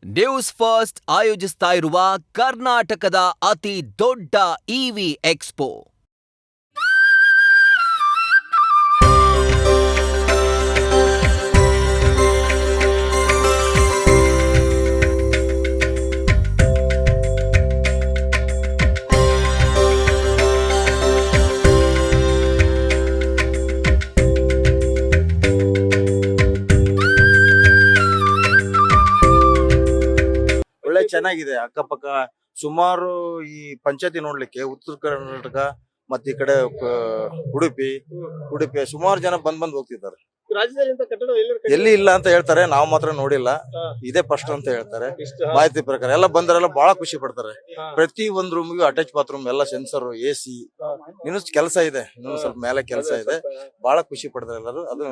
News first ಆಯೋಜಿಸ್ತಾ ಇರುವ ಕರ್ನಾಟಕದ ಅತಿ ದೊಡ್ಡ ಇವಿ ಎಕ್ಸ್ಪೋ ಒಳ್ಳೆ ಚೆನ್ನಾಗಿದೆ. ಅಕ್ಕಪಕ್ಕ ಸುಮಾರು ಈ ಪಂಚಾಯತಿ ನೋಡ್ಲಿಕ್ಕೆ ಉತ್ತರ ಕರ್ನಾಟಕ ಮತ್ತೆ ಈ ಕಡೆ ಉಡುಪಿ ಸುಮಾರು ಜನ ಬಂದ್ ಹೋಗ್ತಿದ್ದಾರೆ. ಎಲ್ಲಿ ಇಲ್ಲ ಅಂತ ಹೇಳ್ತಾರೆ, ನಾವು ಮಾತ್ರ ನೋಡಿಲ್ಲ. ಇದೇ ಫಸ್ಟ್ ಅಂತ ಹೇಳ್ತಾರೆ. ಮಾಹಿತಿ ಪ್ರಕಾರ ಎಲ್ಲ ಬಂದರೆಲ್ಲ ಬಹಳ ಖುಷಿ ಪಡ್ತಾರೆ. ಪ್ರತಿ ಒಂದ್ ರೂಮ್ಗೂ ಅಟ್ಯಾಚ್ ಬಾತ್ರೂಮ್, ಎಲ್ಲ ಸೆನ್ಸರ್, AC, ಇನ್ನು ಕೆಲಸ ಇದೆ, ಇನ್ನು ಸ್ವಲ್ಪ ಮೇಲೆ ಕೆಲಸ ಇದೆ. ಬಹಳ ಖುಷಿ ಪಡ್ತಾರೆ ಎಲ್ಲರೂ. ಅದು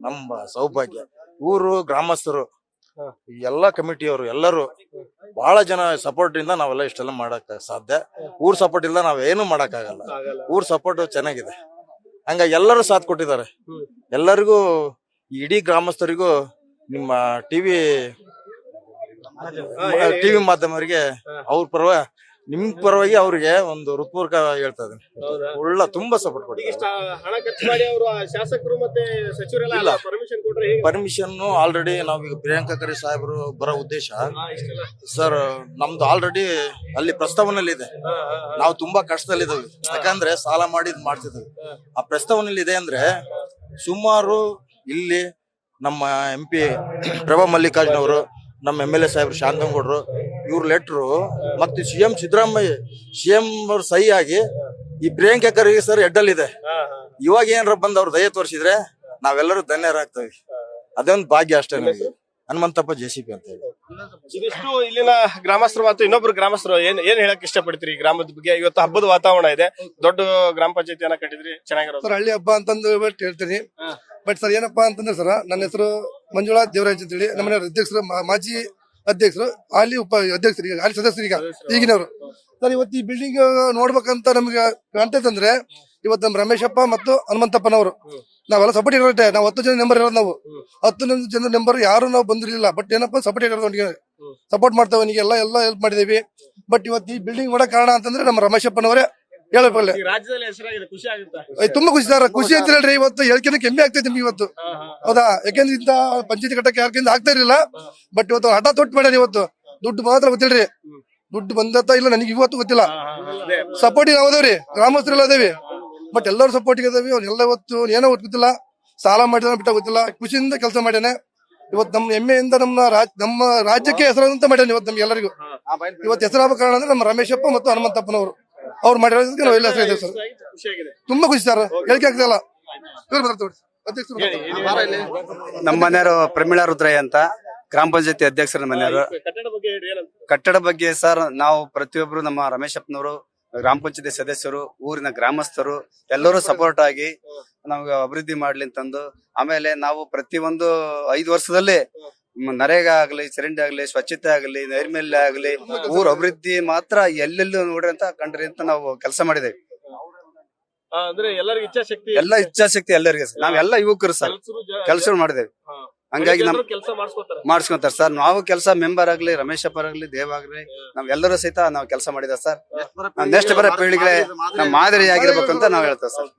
ನಮ್ಮ ಸೌಭಾಗ್ಯ. ಊರು ಗ್ರಾಮಸ್ಥರು, ಎಲ್ಲಾ ಕಮಿಟಿಯವರು ಎಲ್ಲರೂ ಬಹಳ ಜನ ಸಪೋರ್ಟ್ ಇಂದ ನಾವೆಲ್ಲ ಇಷ್ಟೆಲ್ಲ ಮಾಡಕ್ ಸಾಧ್ಯ. ಊರ್ ಸಪೋರ್ಟ್ ಇಲ್ಲ ನಾವೇನು ಮಾಡಕ್ ಆಗಲ್ಲ. ಊರ್ ಸಪೋರ್ಟ್ ಚೆನ್ನಾಗಿದೆ, ಹಂಗಾಗಿ ಎಲ್ಲರೂ ಸಾಥ್ ಕೊಟ್ಟಿದ್ದಾರೆ. ಎಲ್ಲರಿಗೂ, ಇಡೀ ಗ್ರಾಮಸ್ಥರಿಗೂ, ನಿಮ್ಮ ಟಿವಿ ಮಾಧ್ಯಮರಿಗೆ ಅವ್ರ ಪರವಾಗಿ, ನಿಮ್ ಪರವಾಗಿ ಅವ್ರಿಗೆ ಒಂದು ಹೃತ್ಪೂರ್ವಕ ಹೇಳ್ತಾ ಇದ್ದೀನಿ. ಒಳ್ಳೆ ತುಂಬಾ ಸಪೋರ್ಟ್ ಕೊಟ್ಟಿದ್ದಾರೆ. ಪರ್ಮಿಷನ್ ಆಲ್ರೆಡಿ ನಾವೀಗ ಪ್ರಿಯಾಂಕಾ ಖರ್ಗೆ ಸಾಹೇಬರು ಬರೋ ಉದ್ದೇಶ ಸರ್, ನಮ್ದು ಆಲ್ರೆಡಿ ಅಲ್ಲಿ ಪ್ರಸ್ತಾವನೆಯಲ್ಲಿ ಇದೆ. ನಾವು ತುಂಬಾ ಕಷ್ಟದಲ್ಲಿದ್ದೇವೆ, ಯಾಕಂದ್ರೆ ಸಾಲ ಮಾಡಿ ಮಾಡ್ತಿದ್ದೇವೆ. ಆ ಪ್ರಸ್ತಾವನೆಯಲ್ಲಿ ಇದೆ ಅಂದ್ರೆ ಸುಮಾರು ಇಲ್ಲಿ ನಮ್ಮ MP ಪ್ರಭಾ ಮಲ್ಲಿಕಾರ್ಜುನ್ ಅವರು, ನಮ್ಮ MLA ಸಾಹೇಬ್ರು ಶಾಂತನಗೌಡರು, ಇವ್ರ ಲೆಟ್ರು ಮತ್ತೆ CM ಸಿದ್ದರಾಮಯ್ಯ ಅವ್ರ ಸಹಿ ಆಗಿ ಈ ಪ್ರಿಯಾಂಕಾ ಖರ್ಗೆ ಸರ್ ಹೆಡ್ಡಲ್ಲಿದೆ. ಇವಾಗ ಏನಾರ ಬಂದ್ ಅವ್ರ ದಯ ತೋರಿಸಿದ್ರೆ ನಾವೆಲ್ಲರೂ ಧನ್ಯರಾಗ್ತೇವೆ. ಅದೊಂದು ಭಾಗ್ಯ ಅಷ್ಟೇ ನಮಗೆ. ಹನುಮಂತಪ್ಪ JCP ಅಂತ ಹೇಳಿ. ಇದಿಷ್ಟು ಇಲ್ಲಿನ ಗ್ರಾಮಸ್ಥರು ಮತ್ತು ಇನ್ನೊಬ್ರು ಗ್ರಾಮಸ್ಥರು ಏನ್ ಹೇಳಕ್ ಇಷ್ಟಪಡ್ತೀರಿ ಗ್ರಾಮದ ಬಗ್ಗೆ? ಇವತ್ತು ಹಬ್ಬದ ವಾತಾವರಣ ಇದೆ, ದೊಡ್ಡ ಗ್ರಾಮ ಪಂಚಾಯತಿಯನ್ನ ಕಟ್ಟಿದ್ರಿ, ಚೆನ್ನಾಗಿರೋದು ಸರ್. ಹಳ್ಳಿ ಹಬ್ಬ ಅಂತಂದು ಹೇಳ್ತೀನಿ. ಬಟ್ ಸರ್ ಏನಪ್ಪಾ ಅಂತಂದ್ರೆ ಸರ್, ನನ್ನ ಹೆಸರು ಮಂಜುಳಾ ದೇವರಾಜ್ ಅಂತೇಳಿ, ನಮ್ಮ ಅಧ್ಯಕ್ಷರು, ಮಾಜಿ ಅಧ್ಯಕ್ಷರು, ಅಲ್ಲಿ ಅಧ್ಯಕ್ಷರು, ಅಲ್ಲಿ ಸದಸ್ಯರೀಗ ಈಗಿನವರು ಸರ್. ಇವತ್ತು ಈ ಬಿಲ್ಡಿಂಗ್ ನೋಡ್ಬೇಕಂತ ನಮ್ಗೆ ಕಾಣ್ತೈತಂದ್ರೆ ಇವತ್ತು ನಮ್ಮ ರಮೇಶಪ್ಪ ಮತ್ತು ಹನುಮಂತಪ್ಪನವರು ನಾವೆಲ್ಲ ಸಪೋರ್ಟ್ ಇರೋಟೆ. ನಾವು 10 ಜನ ನಂಬರ್ ಇರೋದು. ನಾವು 10 ಜನ ನಂಬರ್ ಯಾರು ನಾವು ಬಂದಿರಲಿಲ್ಲ. ಬಟ್ ಏನಪ್ಪಾ ಸಪೋರ್ಟ್ ಇರೋದು, ಸಪೋರ್ಟ್ ಮಾಡ್ತಾವ, ಎಲ್ಲ ಹೆಲ್ಪ್ ಮಾಡಿದೇವಿ. ಬಟ್ ಇವತ್ತು ಈ ಬಿಲ್ಡಿಂಗ್ ಮಾಡಕ್ ಕಾರಣ ಅಂತಂದ್ರೆ ನಮ್ಮ ರಮೇಶಪ್ಪನವರೇ ಹೇಳಬಲ್ಲ. ತುಂಬಾ ಖುಷಿ ಸರ್. ಖುಷಿ ಅಂತ ಹೇಳ್ರಿ, ಇವತ್ತು ಹೇಳ್ಕೆ ಕೆಮ್ಮೆ ಆಗ್ತೈತಿ ನಿಮ್ಗೆ ಇವತ್ತು, ಹೌದಾ? ಯಾಕೆಂದ್ರೆ ಇಂತ ಪಂಚಾಯತಿ ಕಟ್ಟಕ್ಕೆ ಯಾರ್ಕಿಂದ ಆಗ್ತಾ ಇರಲಿಲ್ಲ. ಬಟ್ ಇವತ್ತು ಹಠ ತೊಟ್ಟು ಮಾಡ್ಯಾರ. ಇವತ್ತು ದುಡ್ಡು ಮಾತ್ರ ಗೊತ್ತಿಲ್ರಿ, ದುಡ್ಡು ಬಂದತ್ತ ಇಲ್ಲ ನನಗೆ ಇವತ್ತು ಗೊತ್ತಿಲ್ಲ. ಸಪೋರ್ಟಿಗೆ ನಾವು ಅದೇವ್ರಿ, ಗ್ರಾಮಸ್ಥರೆಲ್ಲ ಅದೇವಿ. ಬಟ್ ಎಲ್ಲರೂ ಸಪೋರ್ಟಿಗೆ ಅದೇವಿ. ಅವ್ನೆಲ್ಲ ಇವತ್ತು ಏನೋ ಗೊತ್ತಿಲ್ಲ, ಸಾಲ ಮಾಡಿದ ಬಿಟ್ಟ ಗೊತ್ತಿಲ್ಲ, ಖುಷಿಯಿಂದ ಕೆಲಸ ಮಾಡ್ಯಾನೆ. ಇವತ್ತು ನಮ್ಮ ಹೆಮ್ಮೆಯಿಂದ ನಮ್ಮ ರಾಜ್ಯಕ್ಕೆ ಹೆಸರಾದಂತ ಮಾಡ್ಯಾನೆ. ಇವತ್ತು ನಮ್ಗೆ ಎಲ್ಲರಿಗೂ ಇವತ್ತು ಹೆಸರಾಗ ಕಾರಣ ಅಂದ್ರೆ ನಮ್ಮ ರಮೇಶಪ್ಪ ಮತ್ತು ಹನುಮಂತಪ್ಪನವರು ಅವ್ರು ಮಾಡಿರೋದಕ್ಕೆ ನಾವು ಎಲ್ಲ ಹೆಸರು ಇದ್ದೇವೆ ಸರ್. ತುಂಬಾ ಖುಷಿ ಸರ್, ಹೇಳಿಕೆ ಆಗ್ತಿಲ್ಲ. ನಮ್ಮ ಮನೆಯವರು ಪ್ರಮೀಳಾ ರುದ್ರಯ್ಯ ಅಂತ, ಗ್ರಾಮ ಪಂಚಾಯತಿ ಅಧ್ಯಕ್ಷರ ಮನೆಯವರು. ಕಟ್ಟಡ ಬಗ್ಗೆ ಸರ್, ನಾವು ಪ್ರತಿಯೊಬ್ರು ನಮ್ಮ ರಮೇಶಪ್ಪನವರು, ಗ್ರಾಮ ಪಂಚಾಯತಿ ಸದಸ್ಯರು, ಊರಿನ ಗ್ರಾಮಸ್ಥರು ಎಲ್ಲರೂ ಸಪೋರ್ಟ್ ಆಗಿ ನಮ್ಗೆ ಅಭಿವೃದ್ಧಿ ಮಾಡ್ಲಿ ಅಂತಂದು, ಆಮೇಲೆ ನಾವು ಪ್ರತಿಯೊಂದು 5 ವರ್ಷದಲ್ಲಿ ನರೇಗಾ ಆಗ್ಲಿ, ಚರಂಡಿ ಆಗ್ಲಿ, ಸ್ವಚ್ಛತೆ ಆಗ್ಲಿ, ನೈರ್ಮಲ್ಯ ಆಗ್ಲಿ, ಊರ ಅಭಿವೃದ್ಧಿ ಮಾತ್ರ ಎಲ್ಲೆಲ್ಲೂ ನೋಡ್ರಿ ಅಂತ ಕಂಡ್ರಿ ಅಂತ ನಾವು ಕೆಲಸ ಮಾಡಿದೇವಿ. ಎಲ್ಲ ಇಚ್ಛಾಶಕ್ತಿ ಎಲ್ಲರಿಗೆ ನಾವೆಲ್ಲ ಯುವಕರು ಸರ್ ಕೆಲಸ ಮಾಡಿದೇವಿ. ಹಂಗಾಗಿ ನಮ್ ಮಾಡಿಸ್ಕೊಂತಾರ ಸರ್. ನಾವು ಕೆಲಸ ಮೆಂಬರ್ ಆಗ್ಲಿ, ರಮೇಶಪ್ಪ ಆಗ್ಲಿ, ದೇವ್ ಆಗ್ಲಿ, ನಾವೆಲ್ಲರೂ ಸಹಿತ ನಾವು ಕೆಲಸ ಮಾಡಿದ ಸರ್. ನೆಕ್ಸ್ಟ್ ಬರೋ ಪೀಳಿಗೆ ನಮ್ಮ ಮಾದರಿ ಆಗಿರ್ಬೇಕಂತ ನಾವ್ ಹೇಳ್ತೇವೆ ಸರ್.